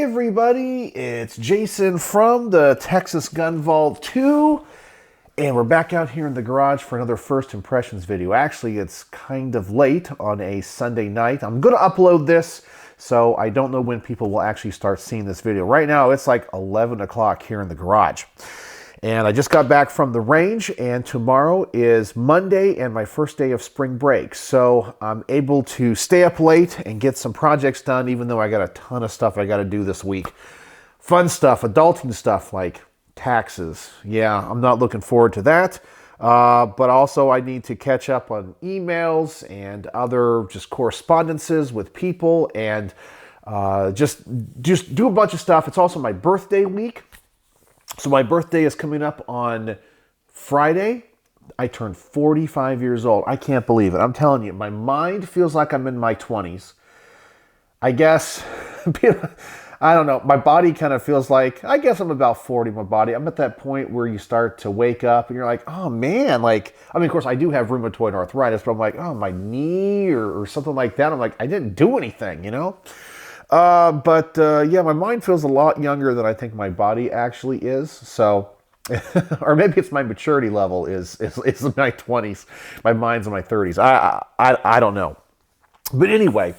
everybody, it's Jason from the Texas Gun Vault 2, and we're back out here in the garage for another First Impressions video. Actually, it's kind of late on a Sunday night. I'm going to upload this, so I don't know when people will actually start seeing this video. Right now, it's like 11 o'clock here in the garage. And I just got back from the range, and tomorrow is Monday and my first day of spring break. So I'm able to stay up late and get some projects done, even though I got a ton of stuff I got to do this week. Fun stuff, adulting stuff like taxes. Yeah, I'm not looking forward to that. But also I need to catch up on emails and other just correspondences with people and just do a bunch of stuff. It's also my birthday week. So my birthday is coming up on Friday. I turned 45 years old. I can't believe it. I'm telling you, my mind feels like I'm in my 20s. I guess, I don't know. My body kind of feels like, I guess I'm about 40, my body. I'm at that point where you start to wake up and you're like, oh man, like, I mean, of course I do have rheumatoid arthritis, but I'm like, oh, my knee or something like that. I'm like, I didn't do anything, you know? Yeah, my mind feels a lot younger than I think my body actually is. So, or maybe it's my maturity level is in my 20s. My mind's in my 30s. I don't know. But anyway,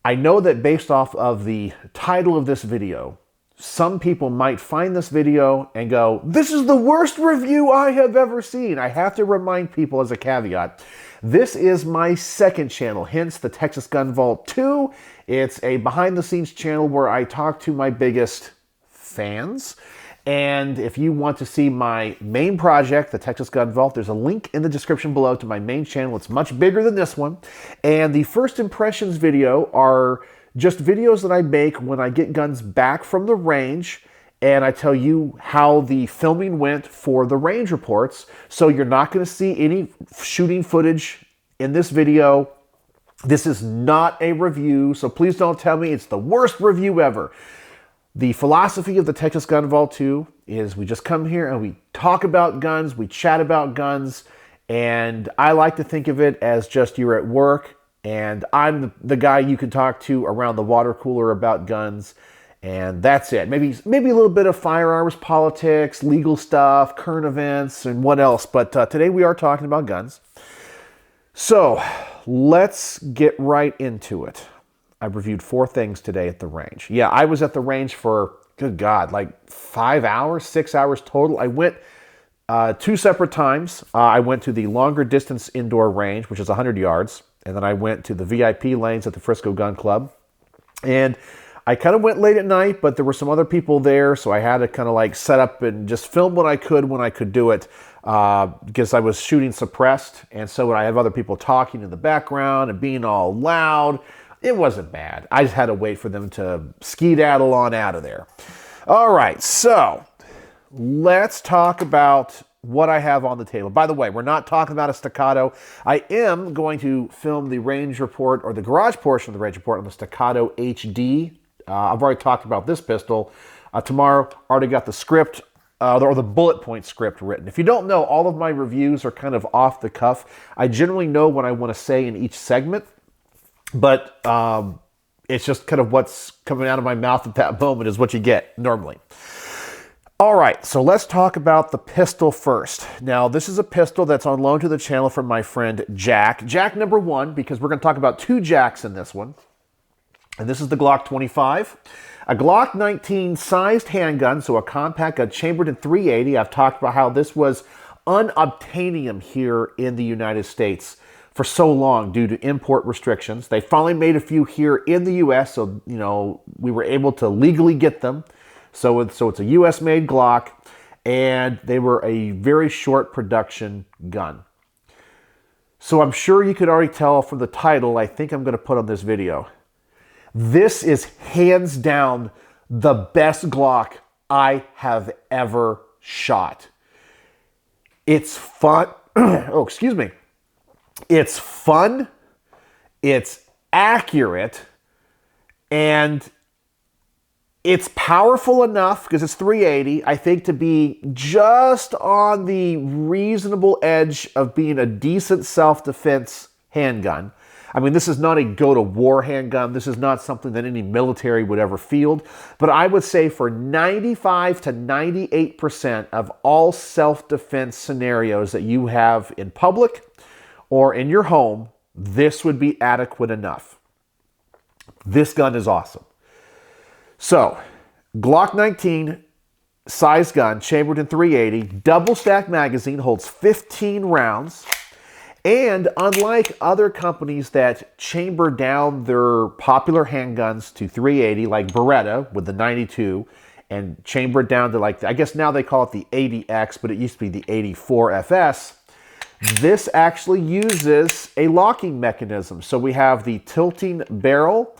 I know that based off of the title of this video, some people might find this video and go, this is the worst review I have ever seen. I have to remind people as a caveat, this is my second channel, hence the Texas Gun Vault 2. It's a behind-the-scenes channel where I talk to my biggest fans. And if you want to see my main project, the Texas Gun Vault, there's a link in the description below to my main channel. It's much bigger than this one. And the First Impressions video are just videos that I make when I get guns back from the range, and I tell you how the filming went for the range reports. So you're not going to see any shooting footage in this video. This is not a review, so please don't tell me it's the worst review ever. The philosophy of the Texas Gun Vault 2 is we just come here and we talk about guns, we chat about guns, and I like to think of it as just you're at work, and I'm the guy you can talk to around the water cooler about guns. And that's it. Maybe a little bit of firearms, politics, legal stuff, current events, and what else. But today we are talking about guns. So let's get right into it. I've reviewed 4 things today at the range. Yeah, I was at the range for, good God, like 5 hours, 6 hours total. I went 2 separate times. I went to the longer distance indoor range, which is 100 yards. And then I went to the VIP lanes at the Frisco Gun Club. And I kind of went late at night, but there were some other people there, so I had to kind of like set up and just film what I could when I could do it, because I was shooting suppressed, and so when I have other people talking in the background and being all loud, it wasn't bad. I just had to wait for them to skedaddle on out of there. All right, so let's talk about what I have on the table. By the way, we're not talking about a staccato. I am going to film the range report, or the garage portion of the range report, on the Staccato HD. I've already talked about this pistol. Tomorrow, already got the script, or the bullet point script written. If you don't know, all of my reviews are kind of off the cuff. I generally know what I want to say in each segment, but it's just kind of what's coming out of my mouth at that moment is what you get normally. All right, so let's talk about the pistol first. Now, this is a pistol that's on loan to the channel from my friend Jack. Jack number 1, because we're going to talk about 2 Jacks in this one. And this is the Glock 25. A Glock 19 sized handgun, so a compact gun chambered in .380. I've talked about how this was unobtainium here in the United States for so long due to import restrictions. They finally made a few here in the U.S., so, you know, we were able to legally get them. So it's a U.S.-made Glock, and they were a very short production gun. So I'm sure you could already tell from the title I think I'm going to put on this video. This is hands down the best Glock I have ever shot. It's fun. Oh, excuse me. It's fun. It's accurate. And it's powerful enough, because it's .380, I think, to be just on the reasonable edge of being a decent self-defense handgun. I mean, this is not a go-to-war handgun. This is not something that any military would ever field. But I would say for 95 to 98% of all self-defense scenarios that you have in public or in your home, this would be adequate enough. This gun is awesome. So, Glock 19 size gun, chambered in .380, double stack magazine, holds 15 rounds. And unlike other companies that chamber down their popular handguns to .380, like Beretta with the 92, and chamber it down to like, I guess now they call it the 80X, but it used to be the 84FS, this actually uses a locking mechanism. So we have the tilting barrel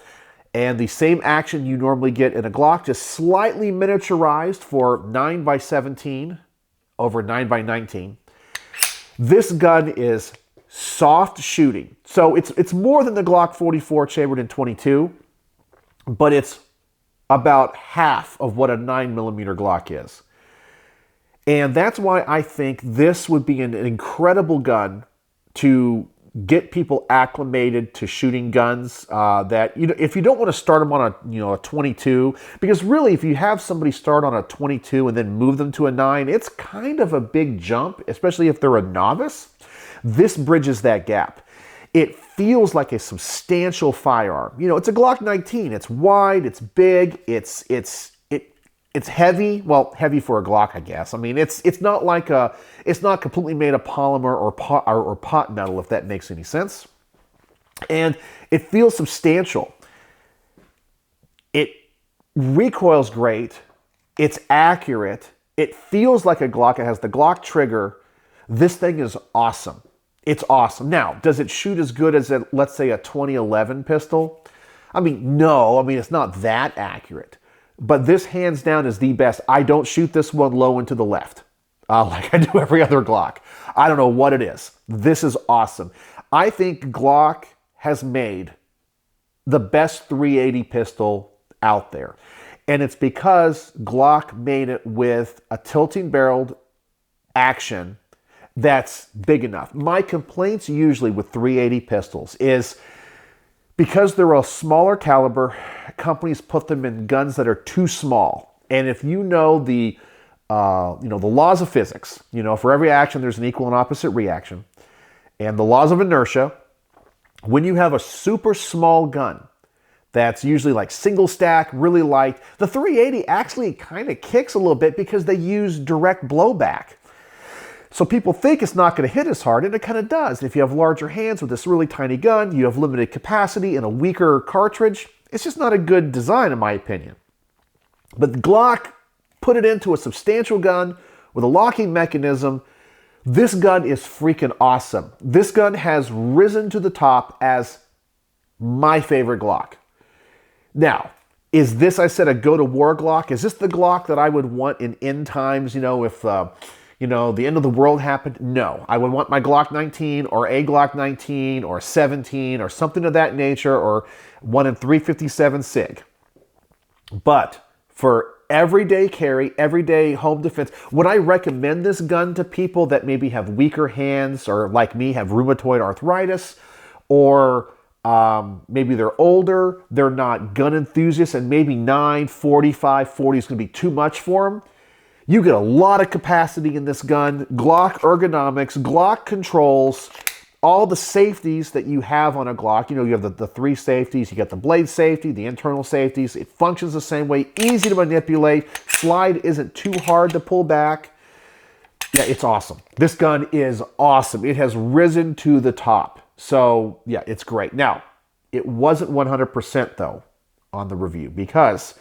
and the same action you normally get in a Glock, just slightly miniaturized for 9x17 over 9x19. This gun is soft shooting. So it's more than the Glock 44 chambered in .22, but it's about half of what a 9mm Glock is. And that's why I think this would be an incredible gun to get people acclimated to shooting guns. That, you know, if you don't want to start them on a 22, because really if you have somebody start on a 22 and then move them to a 9, it's kind of a big jump, especially if they're a novice. This bridges that gap. It feels like a substantial firearm. You know, it's a Glock 19. It's wide, it's big, it's heavy. Well, heavy for a Glock, I guess. I mean, it's not like it's not completely made of polymer or pot metal, if that makes any sense. And it feels substantial. It recoils great. It's accurate. It feels like a Glock. It has the Glock trigger. This thing is awesome. It's awesome. Now, does it shoot as good as, let's say, a 2011 pistol? I mean, no. I mean, it's not that accurate. But this, hands down, is the best. I don't shoot this one low and to the left like I do every other Glock. I don't know what it is. This is awesome. I think Glock has made the best .380 pistol out there. And it's because Glock made it with a tilting barreled action that's big enough. My complaints usually with .380 pistols is because they're a smaller caliber, companies put them in guns that are too small. And if you know the laws of physics, for every action there's an equal and opposite reaction, and the laws of inertia, when you have a super small gun that's usually like single stack, really light, the .380 actually kind of kicks a little bit because they use direct blowback. So people think it's not going to hit as hard, and it kind of does. If you have larger hands with this really tiny gun, you have limited capacity and a weaker cartridge, it's just not a good design in my opinion. But Glock put it into a substantial gun with a locking mechanism. This gun is freaking awesome. This gun has risen to the top as my favorite Glock. Now, is this, I said, a go-to-war Glock? Is this the Glock that I would want in end times, if the end of the world happened? No. I would want my Glock 19 or a Glock 19 or 17 or something of that nature, or one in .357 SIG. But for everyday carry, everyday home defense, would I recommend this gun to people that maybe have weaker hands or, like me, have rheumatoid arthritis, or maybe they're older, they're not gun enthusiasts, and maybe 9, 45, 40 is going to be too much for them? You get a lot of capacity in this gun. Glock ergonomics, Glock controls, all the safeties that you have on a Glock. You have the 3 safeties. You got the blade safety, the internal safeties. It functions the same way, easy to manipulate. Slide isn't too hard to pull back. Yeah, it's awesome. This gun is awesome. It has risen to the top. So, yeah, it's great. Now, it wasn't 100% though on the review, because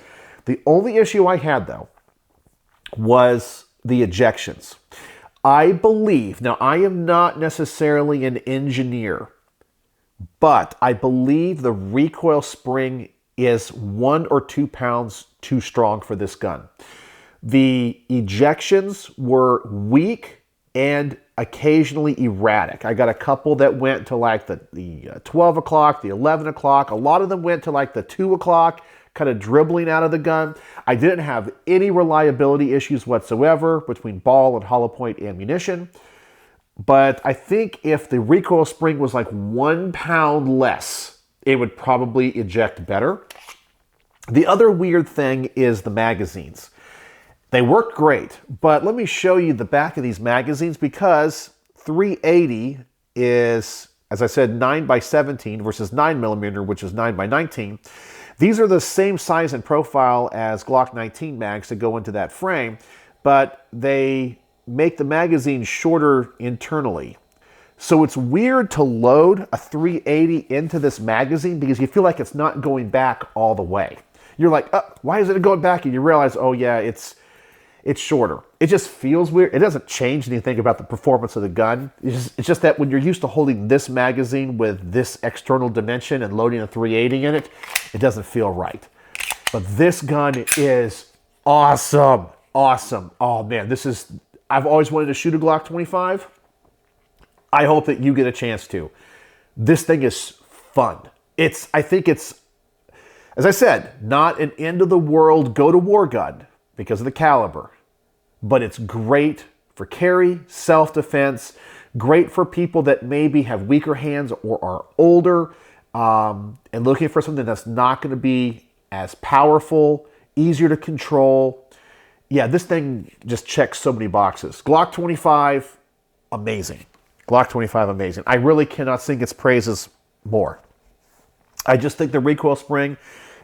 the only issue I had though was the ejections. I believe, now I am not necessarily an engineer, but I believe the recoil spring is 1 or 2 pounds too strong for this gun. The ejections were weak and occasionally erratic. I got a couple that went to like the 12 o'clock, the 11 o'clock. A lot of them went to like the 2 o'clock, kind of dribbling out of the gun. I didn't have any reliability issues whatsoever between ball and hollow point ammunition. But I think if the recoil spring was like 1 pound less, it would probably eject better. The other weird thing is the magazines. They work great, but let me show you the back of these magazines because 380 is, as I said, 9x17 versus 9mm, which is 9x19. These are the same size and profile as Glock 19 mags that go into that frame, but they make the magazine shorter internally. So it's weird to load a 380 into this magazine because you feel like it's not going back all the way. You're like, oh, why is it going back? And you realize, oh yeah, it's shorter. It just feels weird. It doesn't change anything about the performance of the gun. It's just that when you're used to holding this magazine with this external dimension and loading a 380 in it, it doesn't feel right. But this gun is awesome. Awesome. Oh man, I've always wanted to shoot a Glock 25. I hope that you get a chance to. This thing is fun. I think it's, as I said, not an end of the world go to war gun because of the caliber, but it's great for carry, self-defense, great for people that maybe have weaker hands or are older and looking for something that's not going to be as powerful, easier to control. Yeah, this thing just checks so many boxes. Glock 25, amazing. Glock 25, amazing. I really cannot sing its praises more. I just think the recoil spring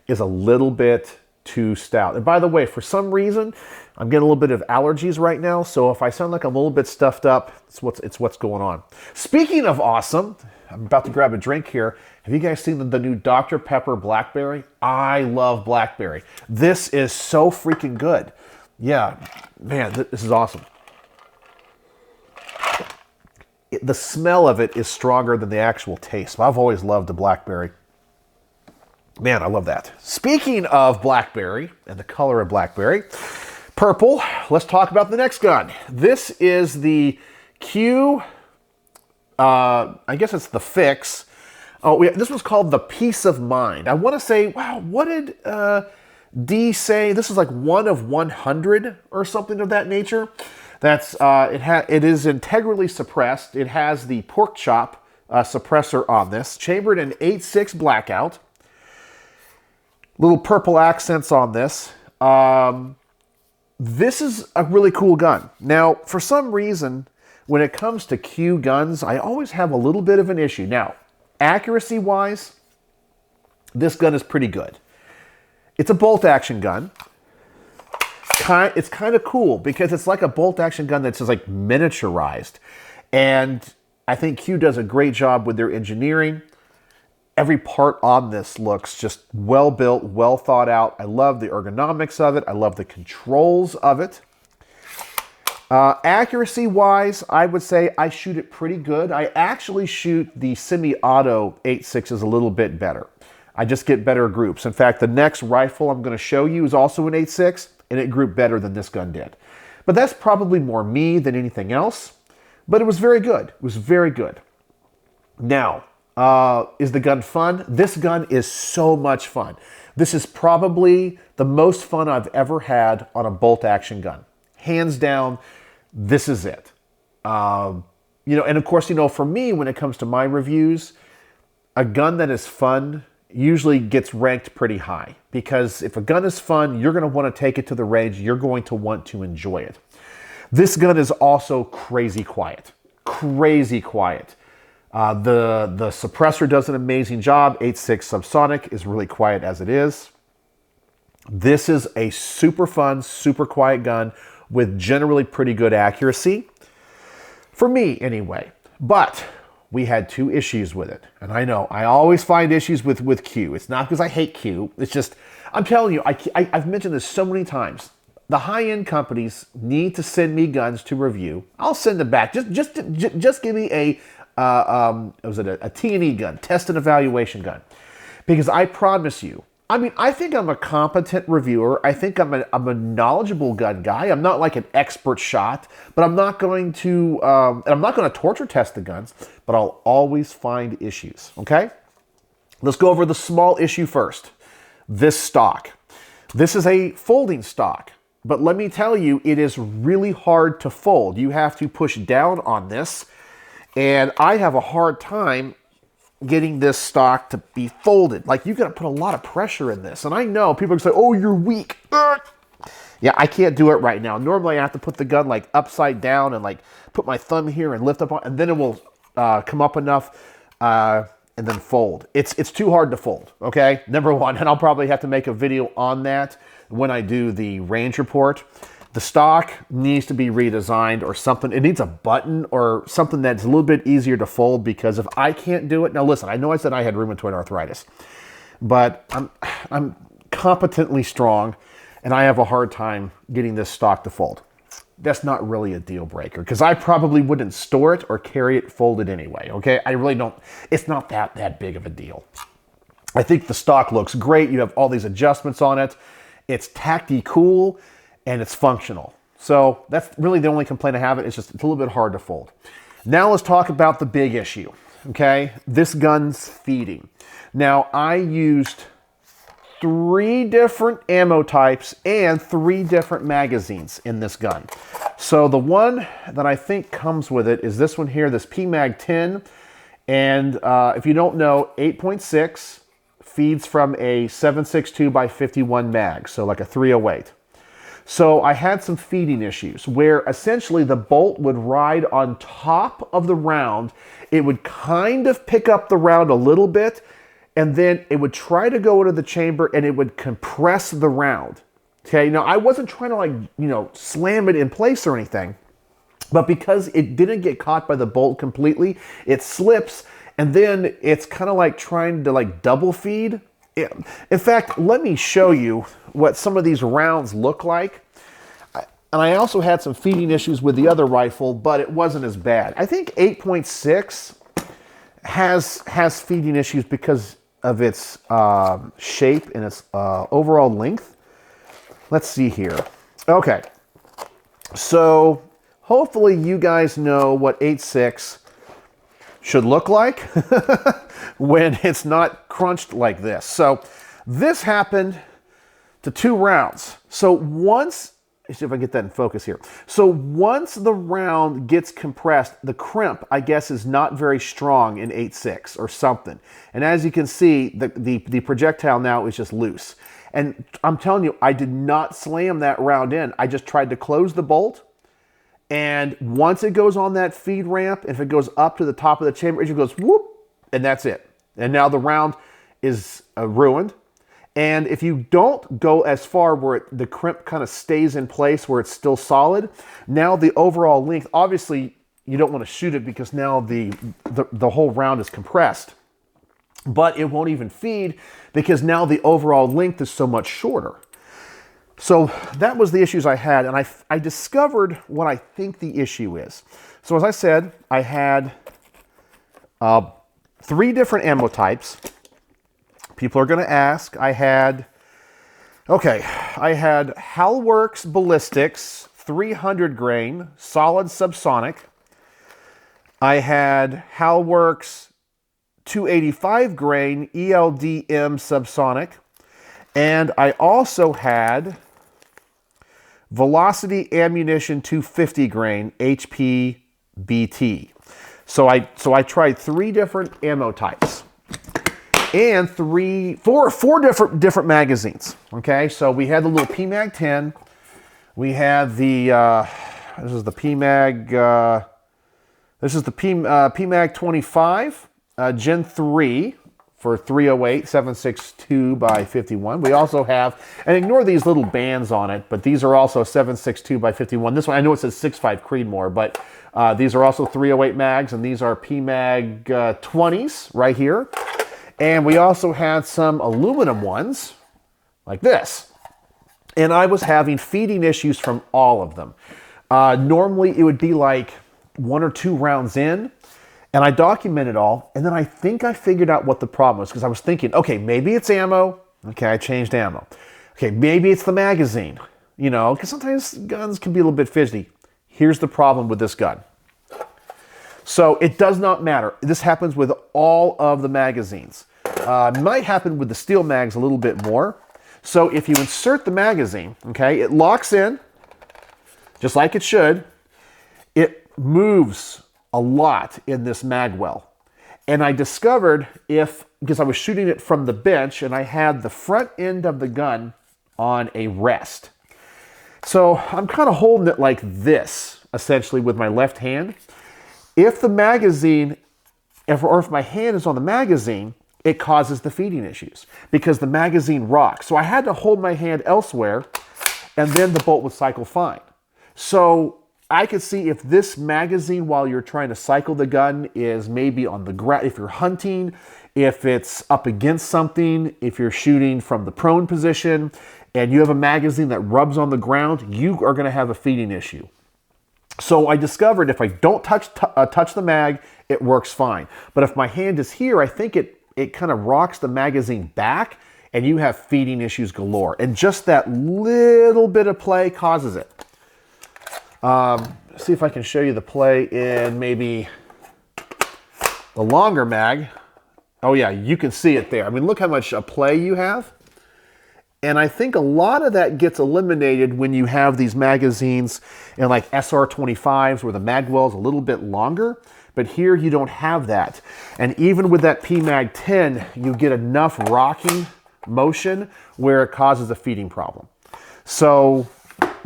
is a little bit too stout. And by the way, for some reason, I'm getting a little bit of allergies right now, so if I sound like I'm a little bit stuffed up, it's what's going on. Speaking of awesome, I'm about to grab a drink here. Have you guys seen the new Dr. Pepper Blackberry? I love Blackberry. This is so freaking good. Yeah, man, this is awesome. The smell of it is stronger than the actual taste. I've always loved the Blackberry. Man, I love that. Speaking of Blackberry and the color of Blackberry, purple, let's talk about the next gun. This is the Q, I guess it's the Fix. Oh, this was called the Peace of Mind. I want to say, wow, what did D say? This is like 1 of 100 or something of that nature. It is integrally suppressed. It has the pork chop suppressor on this, chambered in 8.6 blackout. Little purple accents on this. This is a really cool gun. Now, for some reason, when it comes to Q guns, I always have a little bit of an issue. Now, accuracy-wise, this gun is pretty good. It's a bolt-action gun. It's kind of cool because it's like a bolt-action gun that's just like miniaturized. And I think Q does a great job with their engineering. Every part on this looks just well built, well thought out. I love the ergonomics of it. I love the controls of it. Accuracy-wise, I would say I shoot it pretty good. I actually shoot the semi-auto 8.6s a little bit better. I just get better groups. In fact, the next rifle I'm going to show you is also an 8.6, and it grouped better than this gun did. But that's probably more me than anything else. But it was very good. It was very good. Now, is the gun fun? This gun is so much fun. This is probably the most fun I've ever had on a bolt-action gun. Hands down, this is it. And of course, for me, when it comes to my reviews, a gun that is fun usually gets ranked pretty high. Because if a gun is fun, you're going to want to take it to the range. You're going to want to enjoy it. This gun is also crazy quiet. Crazy quiet. The suppressor does an amazing job. 8.6 subsonic is really quiet as it is. This is a super fun, super quiet gun with generally pretty good accuracy. For me, anyway. But we had 2 issues with it. And I know, I always find issues with Q. It's not because I hate Q. It's just, I'm telling you, I've mentioned this so many times. The high-end companies need to send me guns to review. I'll send them back. Just give me a T&E gun, test and evaluation gun. Because I promise you, I think I'm a competent reviewer. I think I'm a knowledgeable gun guy. I'm not like an expert shot, but I'm not going to torture test the guns, but I'll always find issues, okay? Let's go over the small issue first. This stock. This is a folding stock, but let me tell you, it is really hard to fold. You have to push down on this And I have a hard time getting this stock to be folded. Like, you got to put a lot of pressure in this. And I know people are going to say, oh, you're weak. Yeah, I can't do it right now. Normally I have to put the gun like upside down and like put my thumb here and lift up on, and then it will come up enough and then fold. It's too hard to fold, okay? Number one, and I'll probably have to make a video on that when I do the range report. The stock needs to be redesigned or something. It needs a button or something that's a little bit easier to fold, because if I can't do it, now listen, I know I said I had rheumatoid arthritis, but I'm competently strong and I have a hard time getting this stock to fold. That's not really a deal breaker, because I probably wouldn't store it or carry it folded anyway, okay? I really don't, it's not that big of a deal. I think the stock looks great. You have all these adjustments on it. It's tacty cool and it's functional. So that's really the only complaint I have. It's just, it's a little bit hard to fold. Now let's talk about the big issue, okay? This gun's feeding. Now I used 3 different ammo types and 3 different magazines in this gun. So the one that I think comes with it is this one here, this PMag 10. And if you don't know, 8.6 feeds from a 7.62 by 51 mag, so like a 308. So I had some feeding issues where essentially the bolt would ride on top of the round. It would kind of pick up the round a little bit, and then it would try to go into the chamber and it would compress the round. Okay, now I wasn't trying to, like, you know, slam it in place or anything, but because it didn't get caught by the bolt completely, it slips, and then it's kind of like trying to like double feed. In fact, let me show you what some of these rounds look like. And I also had some feeding issues with the other rifle, but it wasn't as bad. I think 8.6 has feeding issues because of its shape and its overall length. Let's see here. Okay, so hopefully you guys know what 8.6 should look like when it's not crunched like this. So this happened to 2 rounds. So once, let's see if I get that in focus here. So once the round gets compressed, the crimp, I guess, is not very strong in 8.6 or something. And as you can see, the projectile now is just loose. And I'm telling you, I did not slam that round in. I just tried to close the bolt. And once it goes on that feed ramp, if it goes up to the top of the chamber, it just goes whoop, and that's it. And now the round is ruined. And if you don't go as far where the crimp kind of stays in place, where it's still solid, now the overall length, obviously you don't want to shoot it because now the whole round is compressed. But it won't even feed because now the overall length is so much shorter. So that was the issues I had, and I discovered what I think the issue is. So as I said, I had 3 different ammo types. People are going to ask. I had Halworks Ballistics 300 grain solid subsonic. I had Halworks 285 grain ELDM subsonic. And I also had Velocity Ammunition 250 grain HPBT. So I tried 3 different ammo types and four different magazines. Okay, so we had the little PMag 10. We had the this is the PMag PMag 25 Gen 3 for 308 7.62 by 51. We also have, and ignore these little bands on it, but these are also 7.62 by 51. This one, I know it says 6.5 Creedmoor, but these are also 308 mags, and these are PMag 20s right here. And we also had some aluminum ones like this. And I was having feeding issues from all of them. Normally it would be like 1 or 2 rounds in, and I documented all, and then I think I figured out what the problem was, because I was thinking, okay, maybe it's ammo. Okay, I changed ammo. Okay, maybe it's the magazine, you know, because sometimes guns can be a little bit fidgety. Here's the problem with this gun. So it does not matter. This happens with all of the magazines. Might happen with the steel mags a little bit more. So if you insert the magazine, okay, it locks in, just like it should. It moves a lot in this mag well. And I discovered because I was shooting it from the bench and I had the front end of the gun on a rest. So I'm kind of holding it like this, essentially with my left hand. If the magazine, if my hand is on the magazine, it causes the feeding issues because the magazine rocks. So I had to hold my hand elsewhere and then the bolt would cycle fine. So I could see if this magazine, while you're trying to cycle the gun, is maybe on the ground, if you're hunting, if it's up against something, if you're shooting from the prone position, and you have a magazine that rubs on the ground, you are going to have a feeding issue. So I discovered if I don't touch the mag, it works fine. But if my hand is here, I think it kind of rocks the magazine back, and you have feeding issues galore. And just that little bit of play causes it. See if I can show you the play in maybe the longer mag. Oh yeah, you can see it there. I mean, look how much play you have. And I think a lot of that gets eliminated when you have these magazines in like SR25s where the mag well is a little bit longer. But here you don't have that. And even with that PMag 10, you get enough rocking motion where it causes a feeding problem. So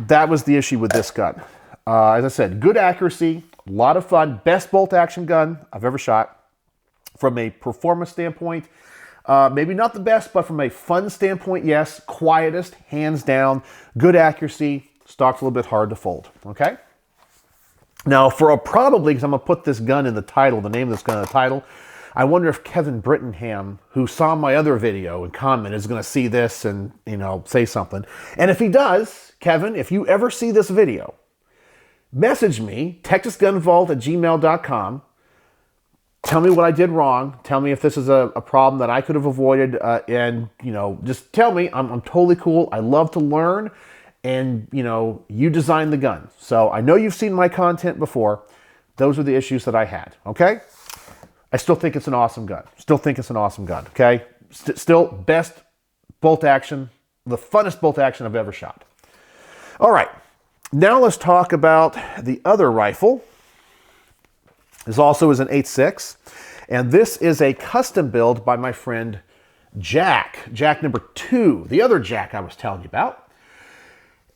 that was the issue with this gun. As I said, good accuracy, a lot of fun, best bolt action gun I've ever shot. From a performance standpoint, maybe not the best, but from a fun standpoint, yes. Quietest, hands down, good accuracy, stock's a little bit hard to fold, okay? Now, probably, because I'm going to put this gun in the title, the name of this gun in the title, I wonder if Kevin Brittingham, who saw my other video and commented, is going to see this and, say something. And if he does, Kevin, if you ever see this video, message me, texasgunvault@gmail.com. Tell me what I did wrong. Tell me if this is a problem that I could have avoided. And, just tell me. I'm totally cool. I love to learn. And, you designed the gun. So I know you've seen my content before. Those are the issues that I had. Okay? I still think it's an awesome gun. Okay? Still best bolt action, the funnest bolt action I've ever shot. All right. Now let's talk about the other rifle. This also is an 8.6, and this is a custom build by my friend Jack number 2, the other Jack I was telling you about.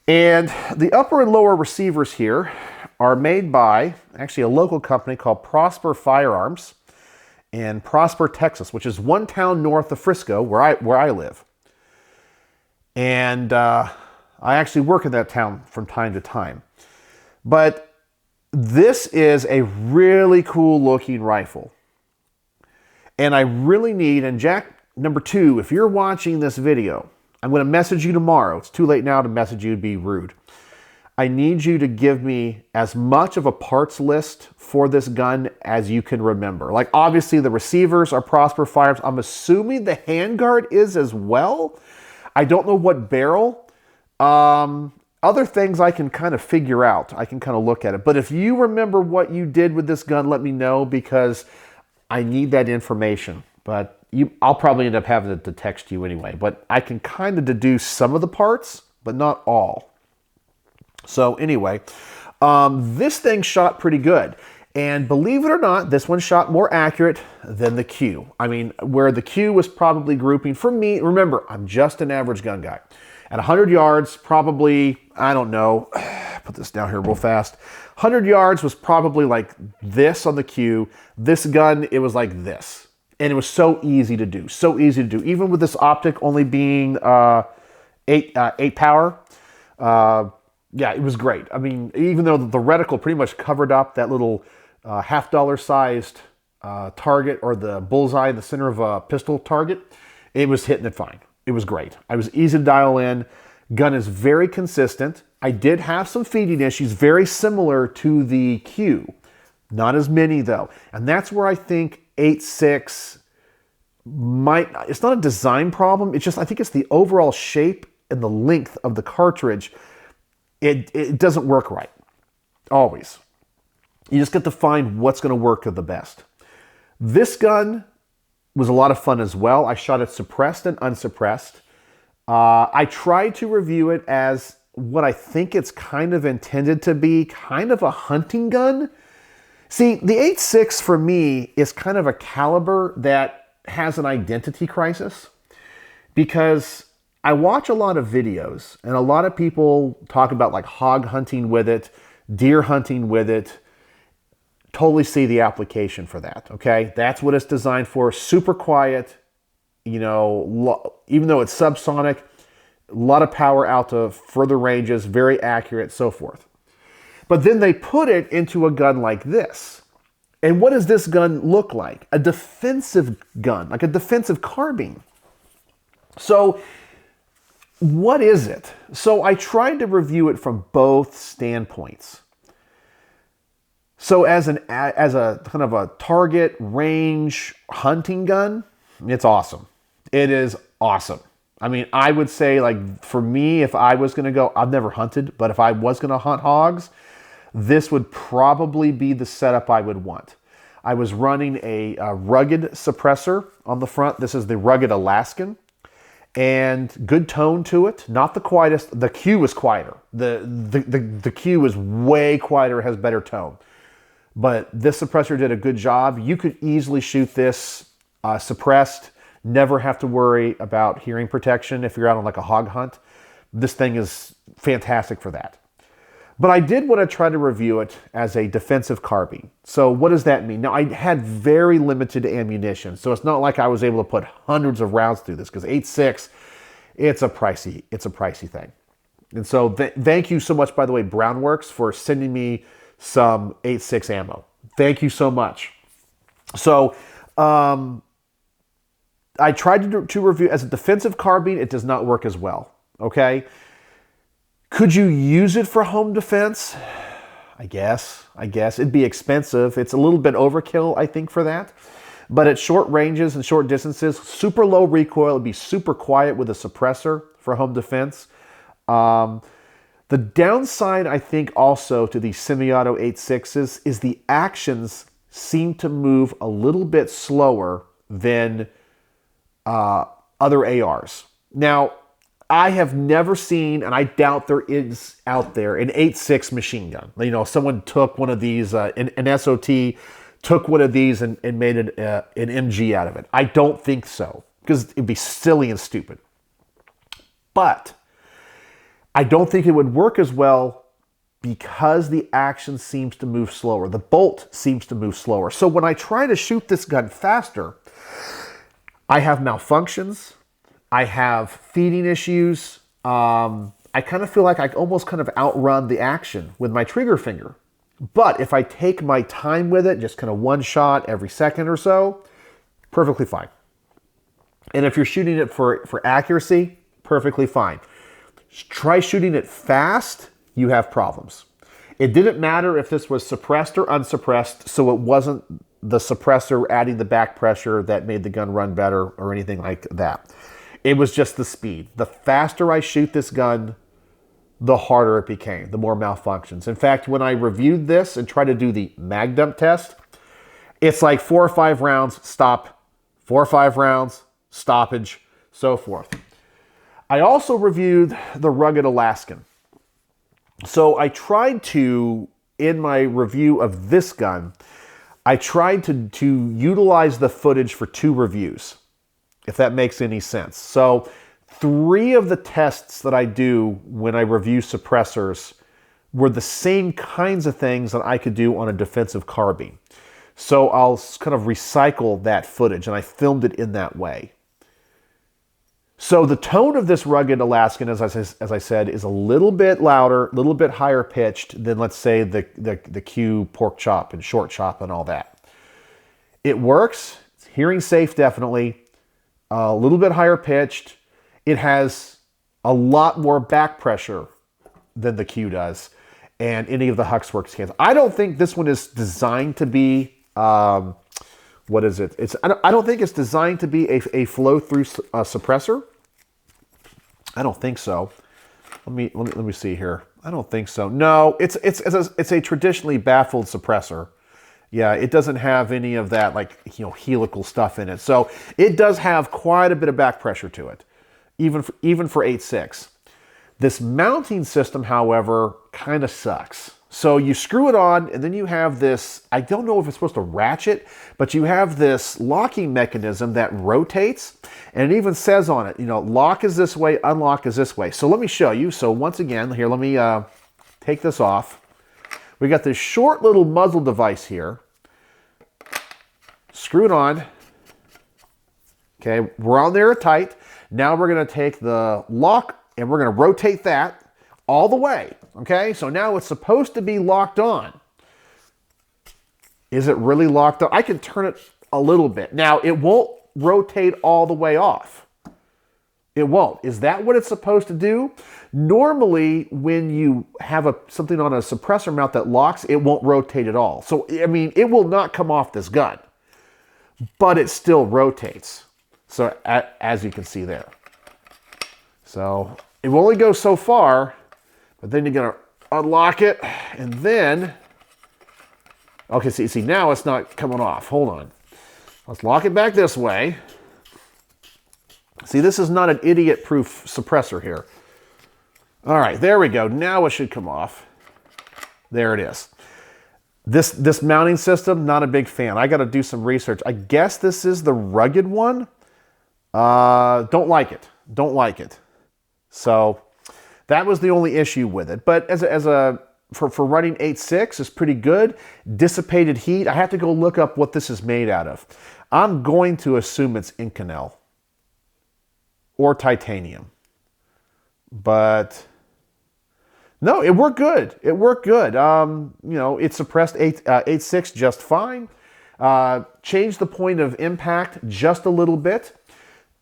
And the upper and lower receivers here are made by actually a local company called Prosper Firearms in Prosper, Texas, which is one town north of Frisco, where I live. And I actually work in that town from time to time. But this is a really cool looking rifle. And I really need, and Jack number 2, if you're watching this video, I'm going to message you tomorrow. It's too late now to message you, it'd be rude. I need you to give me as much of a parts list for this gun as you can remember. Like, obviously the receivers are Prosper Firearms. I'm assuming the handguard is as well. I don't know what barrel. Other things I can kind of figure out. I can kind of look at it. But if you remember what you did with this gun, let me know, because I need that information. But I'll probably end up having to text you anyway. But I can kind of deduce some of the parts, but not all. So anyway, this thing shot pretty good. And believe it or not, this one shot more accurate than the Q. I mean, where the Q was probably grouping, for me, remember, I'm just an average gun guy. At 100 yards, probably, I don't know, put this down here real fast. 100 yards was probably like this on the Q. This gun, it was like this. And it was so easy to do, Even with this optic only being 8 power, yeah, it was great. I mean, even though the reticle pretty much covered up that little $half sized target, or the bullseye in the center of a pistol target, it was hitting it fine. It was great. I was easy to dial in. Gun is very consistent. I did have some feeding issues, very similar to the Q. Not as many though. And that's where I think 8.6 might, it's not a design problem. It's just, I think it's the overall shape and the length of the cartridge. It doesn't work right. Always. You just get to find what's going to work the best. This gun was a lot of fun as well. I shot it suppressed and unsuppressed. I tried to review it as what I think it's kind of intended to be, kind of a hunting gun. See, the 8.6 for me is kind of a caliber that has an identity crisis, because I watch a lot of videos and a lot of people talk about like hog hunting with it, deer hunting with it. Totally see the application for that, okay? That's what it's designed for. Super quiet, you know, even though it's subsonic, a lot of power out to further ranges, very accurate, so forth. But then they put it into a gun like this. And what does this gun look like? A defensive gun, like a defensive carbine. So what is it? So I tried to review it from both standpoints. So as a kind of a target range hunting gun, it's awesome. It is awesome. I mean, I would say, like, for me, if I was going to go, I've never hunted, but if I was going to hunt hogs, this would probably be the setup I would want. I was running a rugged suppressor on the front. This is the Rugged Alaskan, and good tone to it. Not the quietest. The Q is quieter. The Q is way quieter, has better tone. But this suppressor did a good job. You could easily shoot this suppressed, never have to worry about hearing protection if you're out on like a hog hunt. This thing is fantastic for that. But I did want to try to review it as a defensive carbine. So what does that mean? Now, I had very limited ammunition, so it's not like I was able to put hundreds of rounds through this, because 8.6, it's a pricey thing. And so thank you so much, by the way, Brownworks, for sending me some 8.6 ammo. Thank you so much. So I tried to review as a defensive carbine. It does not work as well. Okay. Could you use it for home defense? I guess it'd be expensive. It's a little bit overkill, I think, for that. But at short ranges and short distances, super low recoil, it'd be super quiet with a suppressor for home defense. The downside, I think, also to these semi-auto 8.6s is the actions seem to move a little bit slower than other ARs. Now, I have never seen, and I doubt there is out there, an 8.6 machine gun. You know, someone took one of these, an SOT, took one of these and made an MG out of it. I don't think so, because it'd be silly and stupid. But I don't think it would work as well because the action seems to move slower. The bolt seems to move slower. So when I try to shoot this gun faster, I have malfunctions. I have feeding issues. I kind of feel like I almost kind of outrun the action with my trigger finger. But if I take my time with it, just kind of one shot every second or so, perfectly fine. And if you're shooting it for accuracy, perfectly fine. Try shooting it fast, you have problems. It didn't matter if this was suppressed or unsuppressed, so it wasn't the suppressor adding the back pressure that made the gun run better or anything like that. It was just the speed. The faster I shoot this gun, the harder it became, the more malfunctions. In fact, when I reviewed this and tried to do the mag dump test, it's like 4 or 5 rounds, stop, 4 or 5 rounds, stoppage, so forth. I also reviewed the Rugged Alaskan. So I tried to, in my review of this gun, I tried to utilize the footage for 2 reviews, if that makes any sense. So 3 of the tests that I do when I review suppressors were the same kinds of things that I could do on a defensive carbine. So I'll kind of recycle that footage, and I filmed it in that way. So the tone of this Rugged Alaskan, as I said, is a little bit louder, a little bit higher pitched than, let's say, the Q pork chop and short chop and all that. It works. It's hearing safe, definitely. A little bit higher pitched. It has a lot more back pressure than the Q does, and any of the Huxworks cans. I don't think this one is designed to be, what is it? I don't think it's designed to be a flow-through suppressor. I don't think so. Let me see here. I don't think so. No, it's a traditionally baffled suppressor. Yeah, it doesn't have any of that, like, you know, helical stuff in it. So it does have quite a bit of back pressure to it, even for 8.6. This mounting system, however, kind of sucks. So you screw it on, and then you have this, I don't know if it's supposed to ratchet, but you have this locking mechanism that rotates, and it even says on it, you know, lock is this way, unlock is this way. So let me show you. So once again, here, let me take this off. We got this short little muzzle device here. Screw it on. Okay, we're on there tight. Now we're going to take the lock, and we're going to rotate that all the way. Okay, so now it's supposed to be locked on. Is it really locked on? I can turn it a little bit. Now, it won't rotate all the way off. It won't. Is that what it's supposed to do? Normally, when you have something on a suppressor mount that locks, it won't rotate at all. So, I mean, it will not come off this gun, but it still rotates. So, as you can see there. So, it will only go so far. But then you're going to unlock it, and then, okay, see, now it's not coming off. Hold on. Let's lock it back this way. See, this is not an idiot-proof suppressor here. All right, there we go. Now it should come off. There it is. This mounting system, not a big fan. I got to do some research. I guess this is the rugged one. Don't like it. Don't like it. So that was the only issue with it. But for running 8.6 is pretty good. Dissipated heat. I have to go look up what this is made out of. I'm going to assume it's Inconel or titanium. But no, it worked good. It worked good. You know, it suppressed 8.6 just fine. Changed the point of impact just a little bit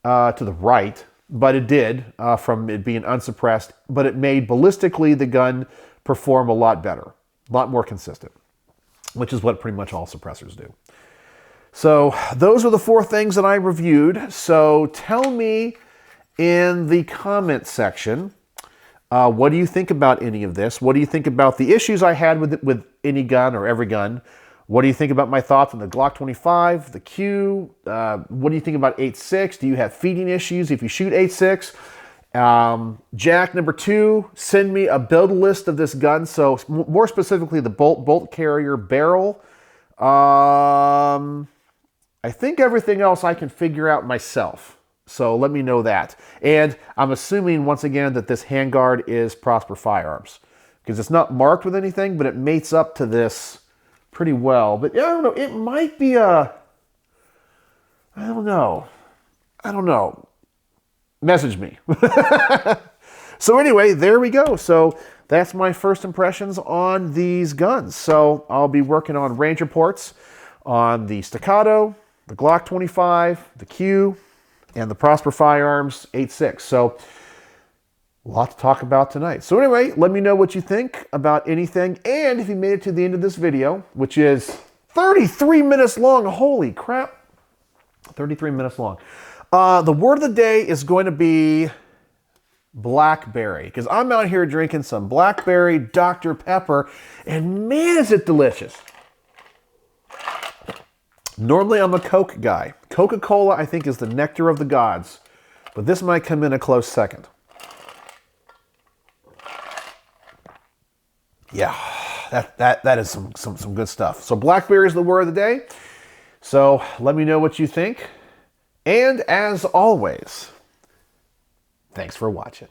to the right. But it did, from it being unsuppressed, but it made ballistically the gun perform a lot better, a lot more consistent, which is what pretty much all suppressors do. So those are the 4 things that I reviewed. So tell me in the comment section, what do you think about any of this? What do you think about the issues I had with any gun or every gun? What do you think about my thoughts on the Glock 25, the Q? What do you think about 8.6? Do you have feeding issues if you shoot 8.6? Jack number 2, send me a build list of this gun. So more specifically, the bolt carrier barrel. I think everything else I can figure out myself. So let me know that. And I'm assuming, once again, that this handguard is Prosper Firearms, because it's not marked with anything, but it mates up to this pretty well. But I don't know, it might be I don't know. Message me. So anyway, there we go. So that's my first impressions on these guns. So I'll be working on range reports on the Staccato, the Glock 25, the Q, and the Prosper Firearms 8.6. So a lot to talk about tonight. So anyway, let me know what you think about anything. And if you made it to the end of this video, which is 33 minutes long, holy crap, 33 minutes long. The word of the day is going to be blackberry, because I'm out here drinking some blackberry Dr. Pepper, and man, is it delicious. Normally, I'm a Coke guy. Coca-Cola, I think, is the nectar of the gods, but this might come in a close second. Yeah, that is some good stuff. So blackberry is the word of the day. So let me know what you think. And as always, thanks for watching.